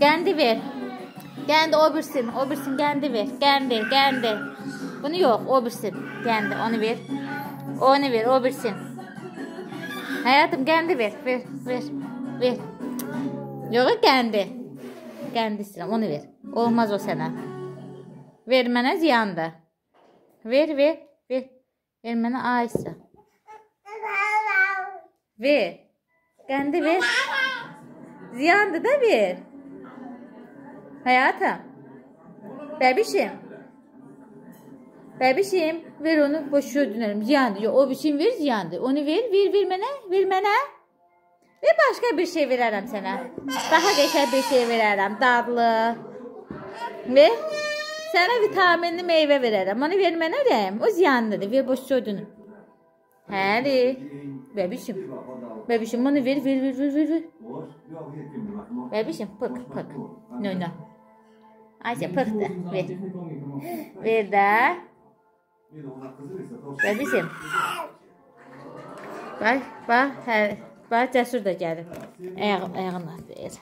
Qəndi ver. Qəndi o birsin. O birsin qəndi ver. Qəndi. Bunu yox. O birsin. Qəndi. Onu ver. Onu ver. O birsin. Həyatım qəndi ver. Ver. Yox qəndi. Qəndi istəyirəm. Onu ver. Olmaz o sənə. Ver mənə ziyandır. Ver. Ver mənə aysa. Ver. Qəndi ver. Ziyandır da ver. Həyatım. Bəbişim. Ver onu boşuna dönərəm. Ziyandır. O biçim ver ziyandır. Onu ver mənə. Ve başka bir şey verərəm sənə. Daha qəşəng bir şey verərəm. Dadlı. Ve sənə vitaminli meyvə verərəm. Onu ver mənə rəm. O ziyanlıdır. Ver boşuna dönüm. Həli. Bəbişim onu ver. Bəbişim pık. No. Ayşe pıktı. Ver də. Bəbişim. Bax, Cəsur da gəlir. Ayağını ver.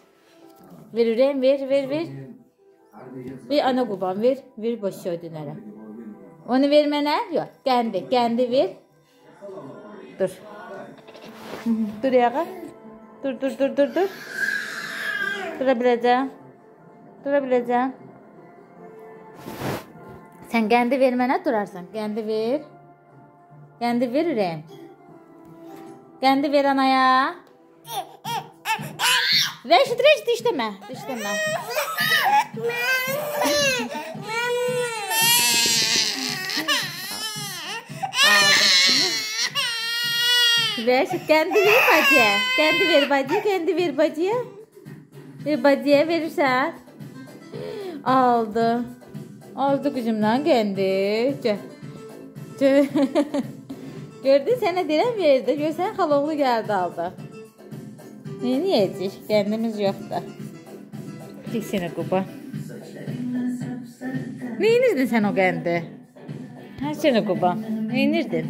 Verirəm, ver. Bir ana qurban, ver boşuna dönərəm. Onu ver mənə. Yox, qəndi ver. Dur. Dur yağa. Dur. Dura biləcəm. Sən qəndi ver mənə durarsan. Qəndi ver ürəyim. Qəndi ver anaya. Reşit dişləmə. Reşit qəndi ver bacıya. Qəndi ver bacıya. Ver bacıya verirsən. Aldı kızımdan qəndi. Gördün sənə deyirəm verdi. Görsən xaloğlu gəldi aldı. Ne yiyəcək? Qəndimiz yoxdur. Diksinə Quba. Neyinirdin sən o qəndi? Hər sənə Quba. Neyinirdin?